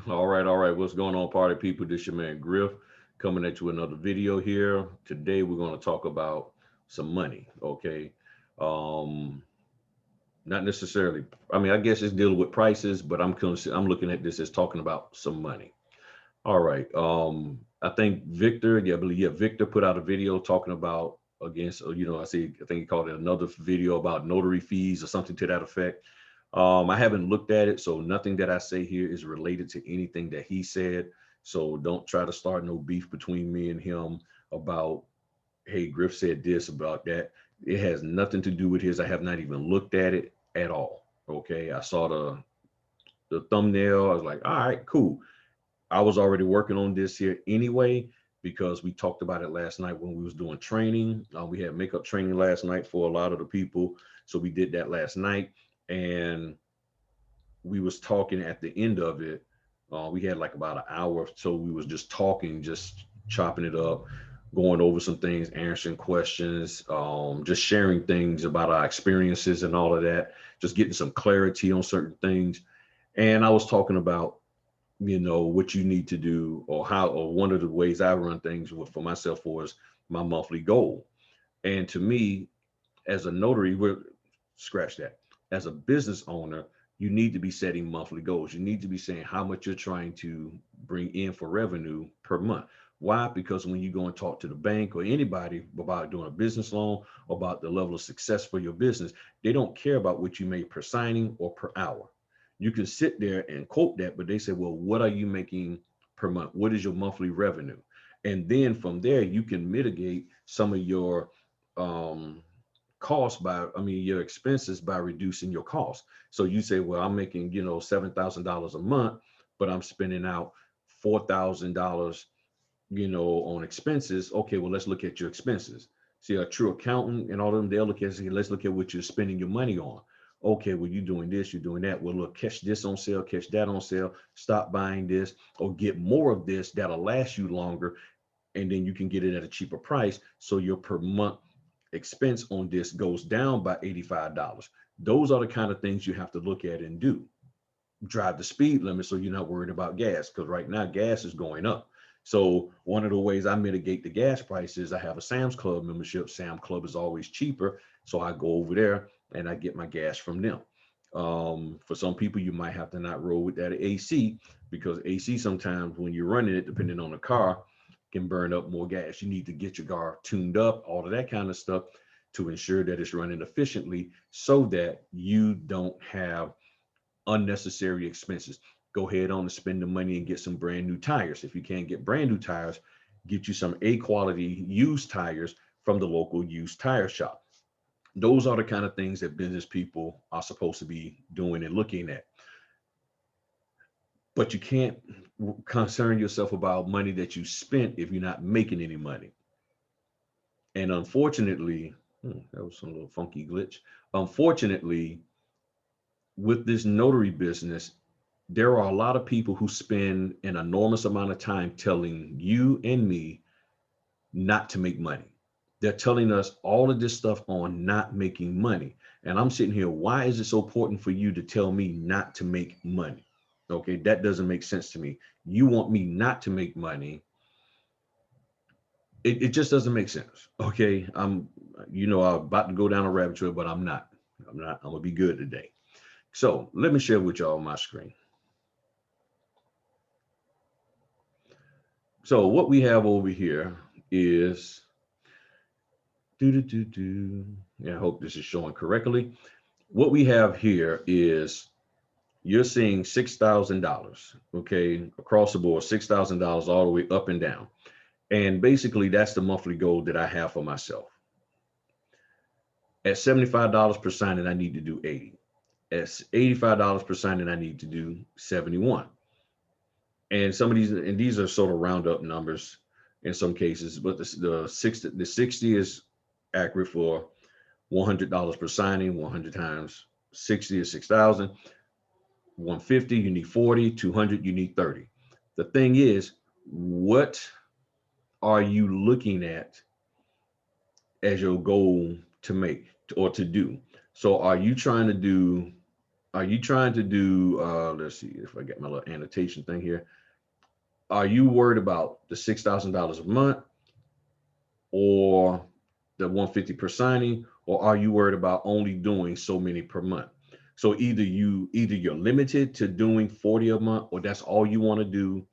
All right. What's going on, party people? This your man Griff coming at you with another video here. Today we're going to talk about some money. Okay, um, not necessarily. I mean, I guess it's dealing with prices, but I'm looking at this as talking about some money. All right. I think Victor, yeah, I believe Victor put out a video talking about against. I think he called it another video about notary fees or something to that effect. I haven't looked at it, so nothing that I say here is related to anything that he said. So don't try to start no beef between me and him about, hey, Griff said this about that. It has nothing to do with his. I have not even looked at it at all. Okay, I saw the thumbnail. I was like, all right, cool. I was already working on this here anyway because we talked about it last night when we was doing training. We had makeup training last night for a lot of the people, so we did that last night, and we was talking at the end of it. We had like about an hour, so we was just talking, just chopping it up, going over some things, answering questions, just sharing things about our experiences and all of that, just getting some clarity on certain things. And I was talking about, what you need to do, or one of the ways I run things for myself was my monthly goal. And to me, as a notary, we're scratch that. As a business owner, you need to be setting monthly goals. You need to be saying how much you're trying to bring in for revenue per month. Why? Because when you go and talk to the bank or anybody about doing a business loan, about the level of success for your business, they don't care about what you make per signing or per hour. You can sit there and quote that, but they say, well, what are you making per month? What is your monthly revenue? And then from there, you can mitigate some of your um, cost by, I mean, your expenses by reducing your cost. So you say, well, I'm making, $7,000 a month, but I'm spending out $4,000, on expenses. Okay, well, let's look at your expenses. See, a true accountant and all of them, they'll look at, say, let's look at what you're spending your money on. Okay, well, you're doing this, you're doing that. Well, look, catch this on sale, catch that on sale, stop buying this, or get more of this that'll last you longer, and then you can get it at a cheaper price. So your per month expense on this goes down by $85. Those are the kind of things you have to look at and do. Drive the speed limit so you're not worried about gas, because right now gas is going up. So one of the ways I mitigate the gas prices, I have a Sam's Club membership. Sam Club is always cheaper, so I go over there and I get my gas from them. For some people, you might have to not roll with that AC, because AC sometimes when you're running it, depending on the car, can burn up more gas. You need to get your car tuned up, all of that kind of stuff, to ensure that it's running efficiently so that you don't have unnecessary expenses. Go ahead on and spend the money and get some brand new tires. If you can't get brand new tires, get you some A quality used tires from the local used tire shop. Those are the kind of things that business people are supposed to be doing and looking at. But you can't concern yourself about money that you spent if you're not making any money. And unfortunately, that was some little funky glitch. Unfortunately, with this notary business, there are a lot of people who spend an enormous amount of time telling you and me not to make money. They're telling us all of this stuff on not making money. And I'm sitting here, why is it so important for you to tell me not to make money? Okay, that doesn't make sense to me. You want me not to make money. It just doesn't make sense. Okay, I'm about to go down a rabbit trail, but I'm not. I'm not. I'm gonna be good today. So let me share with y'all my screen. So what we have over here is do do do do. Yeah, I hope this is showing correctly. What we have here is you're seeing $6,000, okay, across the board, $6,000 all the way up and down. And basically, that's the monthly goal that I have for myself. At $75 per signing, I need to do 80. At $85 per signing, I need to do 71. And some of these are sort of round up numbers in some cases, but the 60 is accurate for $100 per signing. 100 times 60 is 6,000. 150, you need 40. 200, you need 30. The thing is, what are you looking at as your goal to make or to do? So are you trying to do Are you trying to do, let's see if I get my little annotation thing here. Are you worried about the $6,000 a month or the 150 per signing, or are you worried about only doing so many per month? So either you're limited to doing 40 a month, or that's all you want to do.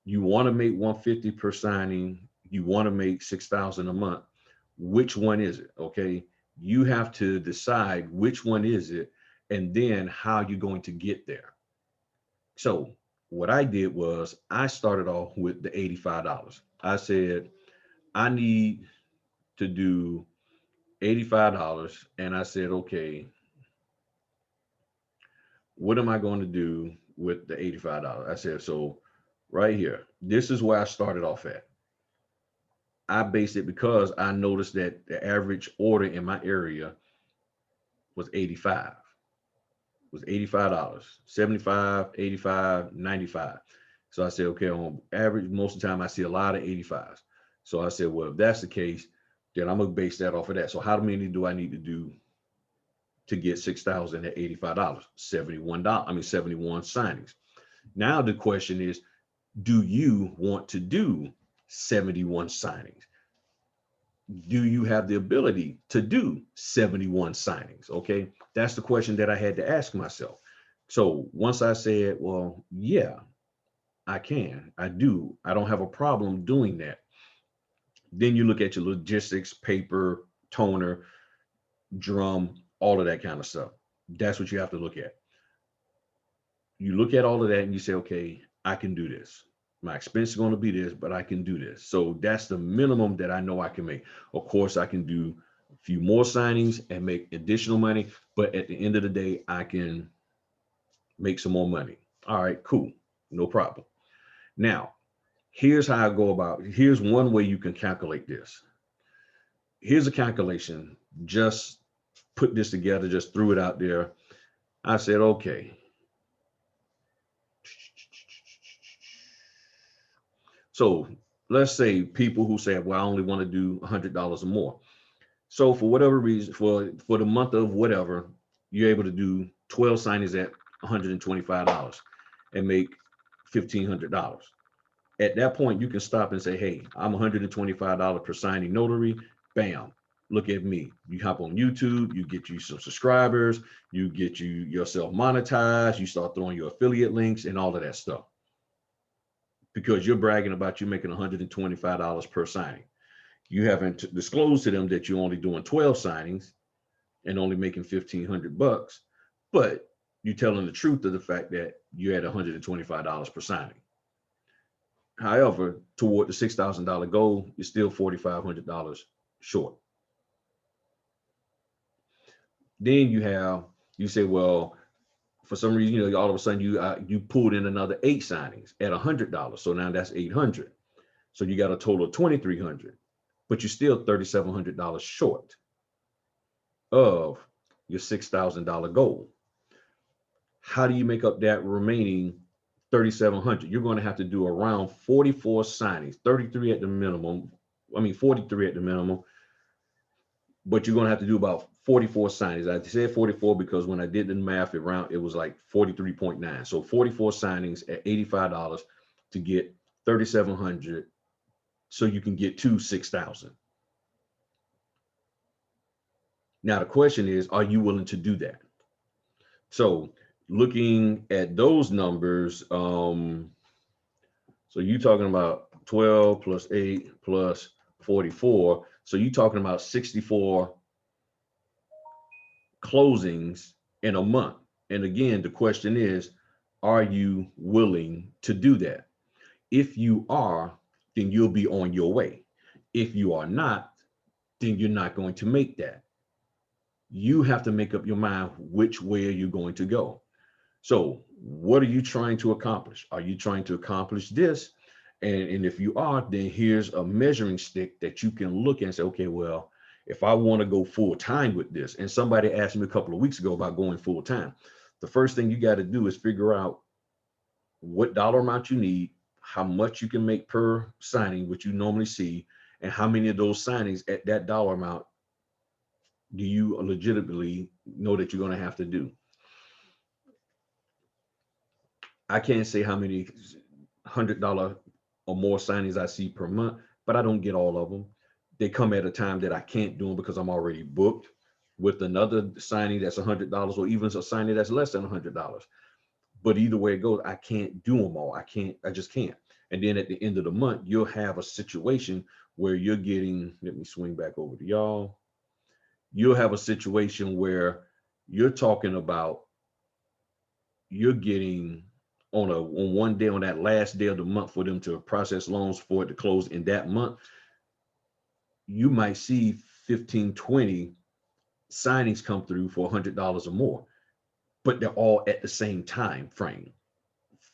You want to make 150 per signing, you want to make 6,000 a month. Which one is it? Okay. You have to decide which one is it, and then how you're going to get there. So what I did was I started off with the $85. I said, I need to do $85. And I said, okay, what am I going to do with the $85? I said, so right here, this is where I started off at. I based it because I noticed that the average order in my area was 85, was $85, 75, 85, 95. So I said, okay, on average, most of the time I see a lot of 85s. So I said, well, if that's the case, then I'm gonna base that off of that. So how many do I need to do to get 6,000 at $85? $71. 71 signings. Now the question is, do you want to do 71 signings? Do you have the ability to do 71 signings? Okay, that's the question that I had to ask myself. So once I said, well, yeah, I can, I do, I don't have a problem doing that. Then you look at your logistics, paper, toner, drum, all of that kind of stuff. That's what you have to look at. You look at all of that and you say, okay, I can do this. My expense is going to be this, but I can do this. So that's the minimum that I know I can make. Of course, I can do a few more signings and make additional money, but at the end of the day, I can make some more money. All right, cool. No problem. Now, here's how I go about it. Here's one way you can calculate this. Here's a calculation. Just put this together, just threw it out there. I said, okay. So let's say people who say, well, I only want to do $100 or more. So for whatever reason, for the month of whatever, you're able to do 12 signings at $125 and make $1,500. At that point, you can stop and say, hey, I'm $125 per signing notary. Bam. Look at me. You hop on YouTube, you get you some subscribers, you get you yourself monetized, you start throwing your affiliate links and all of that stuff. Because you're bragging about you making $125 per signing. You haven't disclosed to them that you're only doing 12 signings and only making $1,500, but you're telling the truth of the fact that you're at $125 per signing. However, toward the $6,000 goal, you're still $4,500 short. Then you say, well, for some reason, all of a sudden you pulled in another 8 signings at $100. So now that's 800. So you got a total of 2,300, but you're still $3,700 short of your $6,000 goal. How do you make up that remaining 3,700? You're going to have to do around 44 signings, 33 at the minimum. 43 at the minimum, but you're going to have to do about 44 signings. I said 44 because when I did the math around, it was like 43.9. So 44 signings at $85 to get 3,700, so you can get to 6,000. Now the question is, are you willing to do that? So looking at those numbers, so you're talking about 12 plus 8 plus 44. So you're talking about 64 closings in a month. And again, the question is, are you willing to do that? If you are, then you'll be on your way. If you are not, then you're not going to make that. You have to make up your mind which way are you going to go. So what are you trying to accomplish? Are you trying to accomplish this? And if you are, then here's a measuring stick that you can look at and say, okay, well, if I want to go full time with this, and somebody asked me a couple of weeks ago about going full time, the first thing you got to do is figure out what dollar amount you need, how much you can make per signing, which you normally see, and how many of those signings at that dollar amount do you legitimately know that you're going to have to do. I can't say how many $100 or more signings I see per month, but I don't get all of them. They come at a time that I can't do them because I'm already booked with another signing that's $100 or even a signing that's less than $100. But either way it goes, I can't do them all. I just can't. And then at the end of the month, you'll have a situation where you're getting, let me swing back over to y'all. You'll have a situation where you're talking about you're getting on one day, on that last day of the month, for them to process loans for it to close in that month, you might see 15, 20 signings come through for $100 or more, but they're all at the same time frame,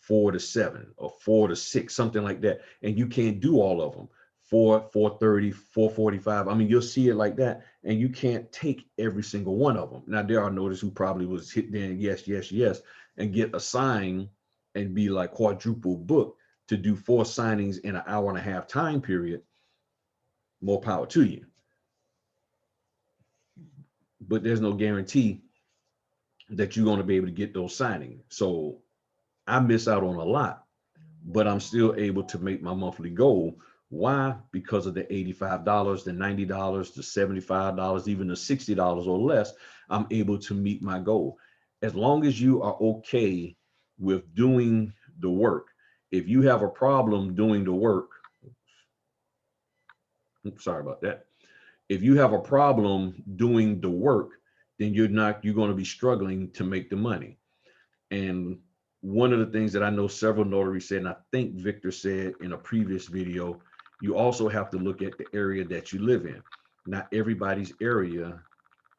4 to 7 or 4 to 6, something like that. And you can't do all of them. 4:30, 4:45. I mean, you'll see it like that, and you can't take every single one of them. Now, there are notices who probably was hit then, yes, yes, yes, and get assigned and be like quadruple booked to do 4 signings in an hour and a half time period. More power to you. But there's no guarantee that you're going to be able to get those signings. So I miss out on a lot, but I'm still able to make my monthly goal. Why? Because of the $85, the $90, the $75, even the $60 or less, I'm able to meet my goal. As long as you are okay with doing the work. If you have a problem doing the work, sorry about that. If you have a problem doing the work, then you're going to be struggling to make the money. And one of the things that I know several notaries said, and I think Victor said in a previous video, you also have to look at the area that you live in. Not everybody's area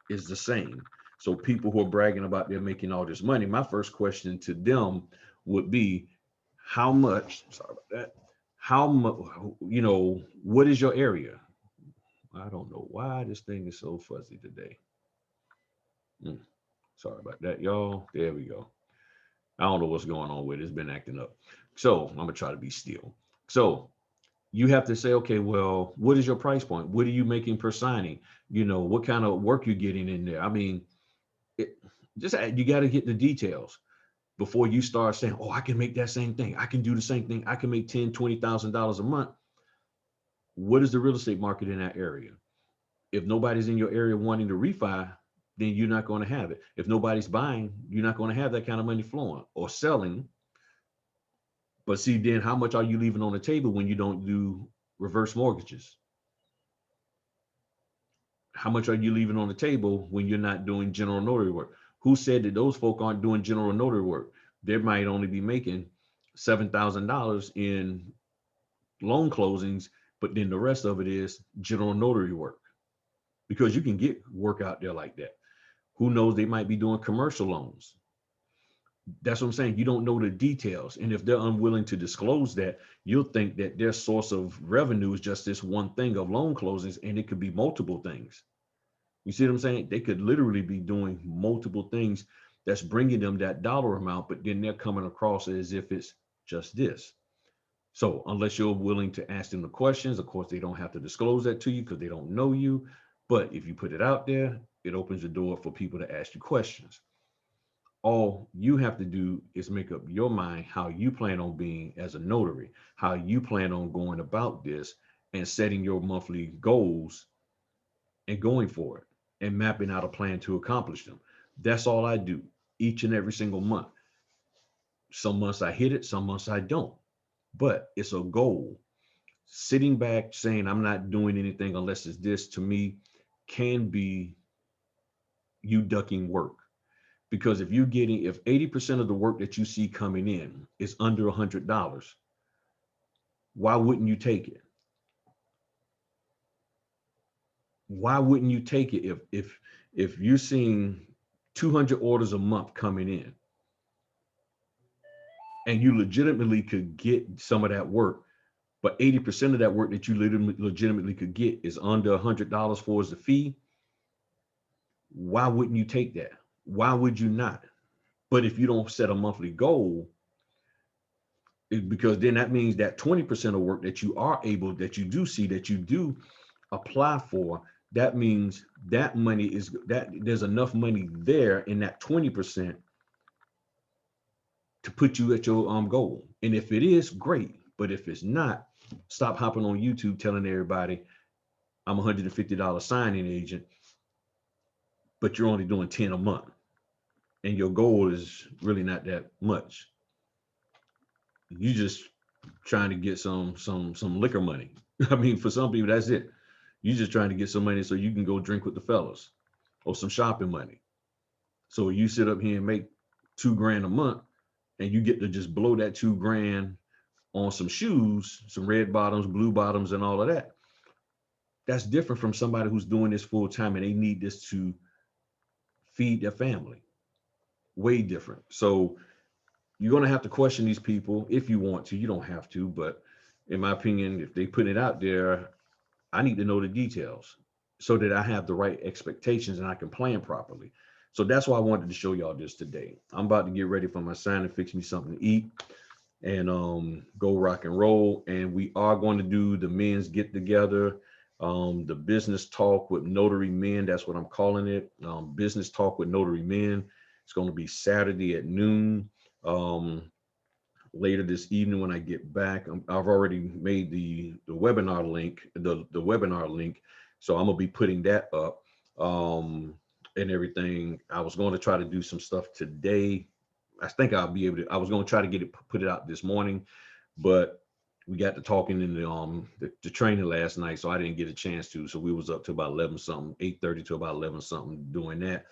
is the same. So people who are bragging about they're making all this money, my first question to them would be, how much, sorry about that, how much, what is your area? I don't know why this thing is so fuzzy today. Sorry about that, y'all. There we go. I don't know what's going on with it. It's been acting up. So I'm gonna try to be still. So you have to say, okay, well, what is your price point? What are you making per signing? What kind of work you're getting in there? I mean, you got to get the details before you start saying, oh, I can make that same thing. I can do the same thing. I can make $10,000, $20,000 a month. What is the real estate market in that area? If nobody's in your area wanting to refi, then you're not going to have it. If nobody's buying, you're not going to have that kind of money flowing or selling. But see, then how much are you leaving on the table when you don't do reverse mortgages? How much are you leaving on the table when you're not doing general notary work? Who said that those folk aren't doing general notary work? They might only be making $7,000 in loan closings, but then the rest of it is general notary work, because you can get work out there like that. Who knows, they might be doing commercial loans. That's what I'm saying. You don't know the details. And if they're unwilling to disclose that, you'll think that their source of revenue is just this one thing of loan closings, and it could be multiple things. You see what I'm saying? They could literally be doing multiple things that's bringing them that dollar amount, but then they're coming across as if it's just this. So unless you're willing to ask them the questions, of course, they don't have to disclose that to you because they don't know you. But if you put it out there, it opens the door for people to ask you questions. All you have to do is make up your mind how you plan on being as a notary, how you plan on going about this and setting your monthly goals and going for it and mapping out a plan to accomplish them. That's all I do each and every single month. Some months I hit it, some months I don't, but it's a goal. Sitting back saying I'm not doing anything unless it's this, to me, can be you ducking work. Because if 80% of the work that you see coming in is under $100, why wouldn't you take it? Why wouldn't you take it if you're seeing 200 orders a month coming in and you legitimately could get some of that work, but 80% of that work that you legitimately could get is under $100 for as the fee? Why wouldn't you take that? Why would you not? But if you don't set a monthly goal, because then that means that 20% of work that you do see, that you do apply for, that means that money is that there's enough money there in that 20% to put you at your goal. And if it is, great. But if it's not, stop hopping on YouTube telling everybody I'm $150 signing agent, but you're only doing 10 a month. And your goal is really not that much. You just trying to get some liquor money. I mean, for some people, that's it. You just trying to get some money so you can go drink with the fellas or some shopping money. So you sit up here and make 2 grand a month and you get to just blow that 2 grand on some shoes, some red bottoms, blue bottoms, and all of that. That's different from somebody who's doing this full time and they need this to feed their family. Way different. So you're going to have to question these people if you want to. You don't have to, but in my opinion, if they put it out there, I need to know the details so that I have the right expectations and I can plan properly. So that's why I wanted to show y'all this today. I'm about to get ready for my sign and fix me something to eat and go rock and roll. And we are going to do the men's get together, the business talk with notary men. That's what I'm calling it. Business talk with notary men. It's going to be Saturday at noon. Later this evening when I get back, I've already made the webinar link, the webinar link. So I'm gonna be putting that up and everything. I was going to try to do some stuff today. I think I'll be able to. I was going to try to get it put it out this morning, but we got to talking in the training last night, so I didn't get a chance to. So we was up to about 11 something, 8:30 to about 11 something doing that.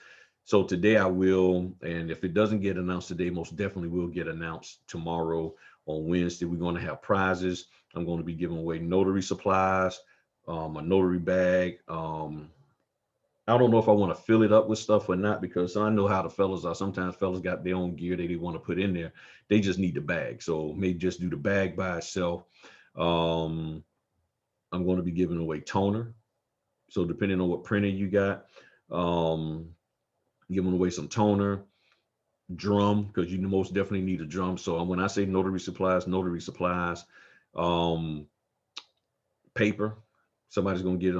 So today I will, and if it doesn't get announced today, most definitely will get announced tomorrow. On Wednesday, we're going to have prizes. I'm going to be giving away notary supplies, a notary bag. I don't know if I want to fill it up with stuff or not, because I know how the fellas are. Sometimes fellas got their own gear they want to put in there. They just need the bag. So maybe just do the bag by itself. I'm going to be giving away toner. So depending on what printer you got, giving away some toner, drum, because you most definitely need a drum. So when I say notary supplies, paper. Somebody's gonna get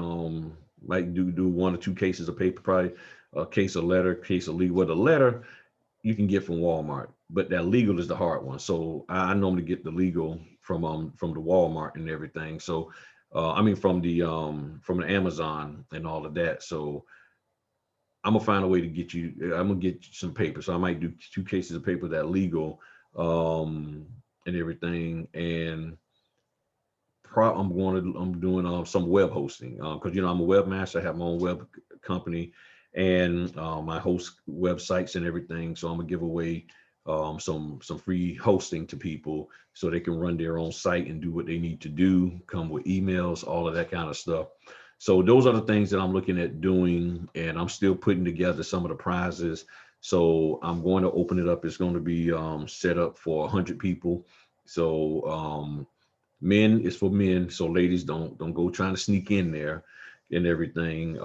might do 1 or 2 cases of paper, probably a case of letter, case of legal. Well, the letter you can get from Walmart, but that legal is the hard one. So I normally get the legal from the Walmart and everything. So I mean from the Amazon and all of that. So I'm gonna find a way to get you. I'm gonna get you some paper. So I might do 2 cases of paper that legal and everything. And I'm doing some web hosting because I'm a webmaster. I have my own web company, and I host websites and everything. So I'm gonna give away some free hosting to people so they can run their own site and do what they need to do. Come with emails, all of that kind of stuff. So those are the things that I'm looking at doing, and I'm still putting together some of the prizes. So I'm going to open it up. It's going to be set up for 100 people. So men is for men. So ladies, don't go trying to sneak in there and everything.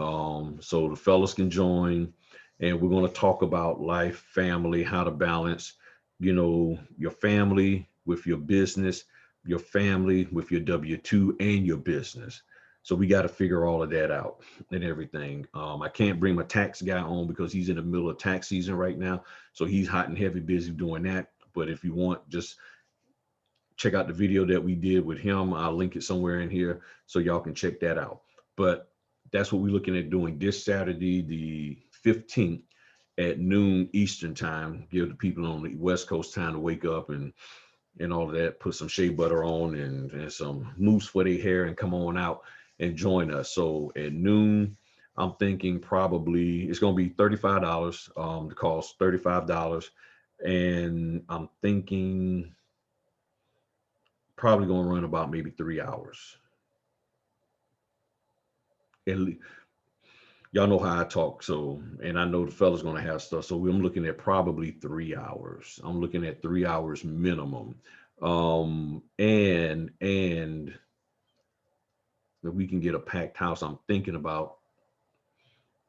So the fellas can join, and we're going to talk about life, family, how to balance, your family with your business, your family with your W-2 and your business. So we got to figure all of that out and everything. I can't bring my tax guy on because he's in the middle of tax season right now. So he's hot and heavy busy doing that. But if you want, just check out the video that we did with him. I'll link it somewhere in here so y'all can check that out. But that's what we're looking at doing this Saturday, the 15th at noon Eastern time. Give the people on the West Coast time to wake up and all of that, put some shea butter on and some mousse for their hair and come on out and join us. So at noon, I'm thinking probably it's going to be $35. The cost $35. And I'm thinking probably going to run about maybe 3 hours. And y'all know how I talk. So, and I know the fella's going to have stuff. So I'm looking at probably 3 hours. I'm looking at 3 hours minimum. And if we can get a packed house, I'm thinking about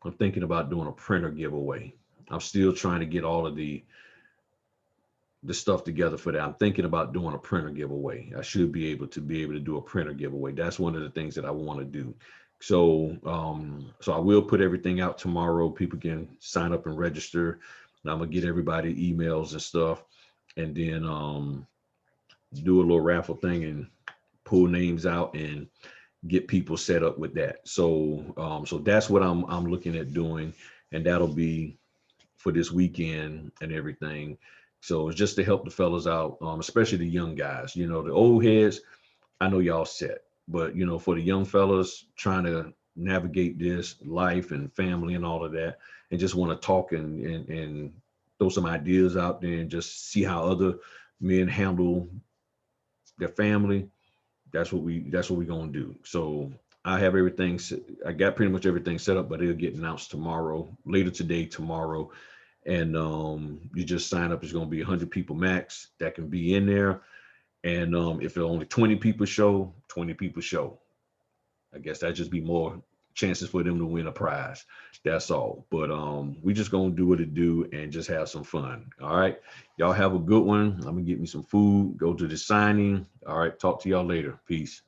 doing a printer giveaway. I'm still trying to get all of the stuff together for that. I'm thinking about doing a printer giveaway. I should be able to do a printer giveaway. That's one of the things that I want to do. So so I will put everything out tomorrow. People can sign up and register. And I'm gonna get everybody emails and stuff. and then do a little raffle thing and pull names out and get people set up with that. So that's what I'm looking at doing, and that'll be for this weekend and everything. So it's just to help the fellas out, especially the young guys. You know, the old heads, I know y'all set, but you know, for the young fellas trying to navigate this life and family and all of that, and just want to talk and throw some ideas out there and just see how other men handle their family. That's what we gonna do. So I have everything. I got pretty much everything set up, but it'll get announced tomorrow, later today, tomorrow. And you just sign up. It's gonna be 100 people max that can be in there. And if there only 20 people show, 20 people show. I guess that just be more chances for them to win a prize. That's all. But we just gonna do what it do and just have some fun. All right. Y'all have a good one. I'm gonna get me some food, go to the signing. All right. Talk to y'all later. Peace.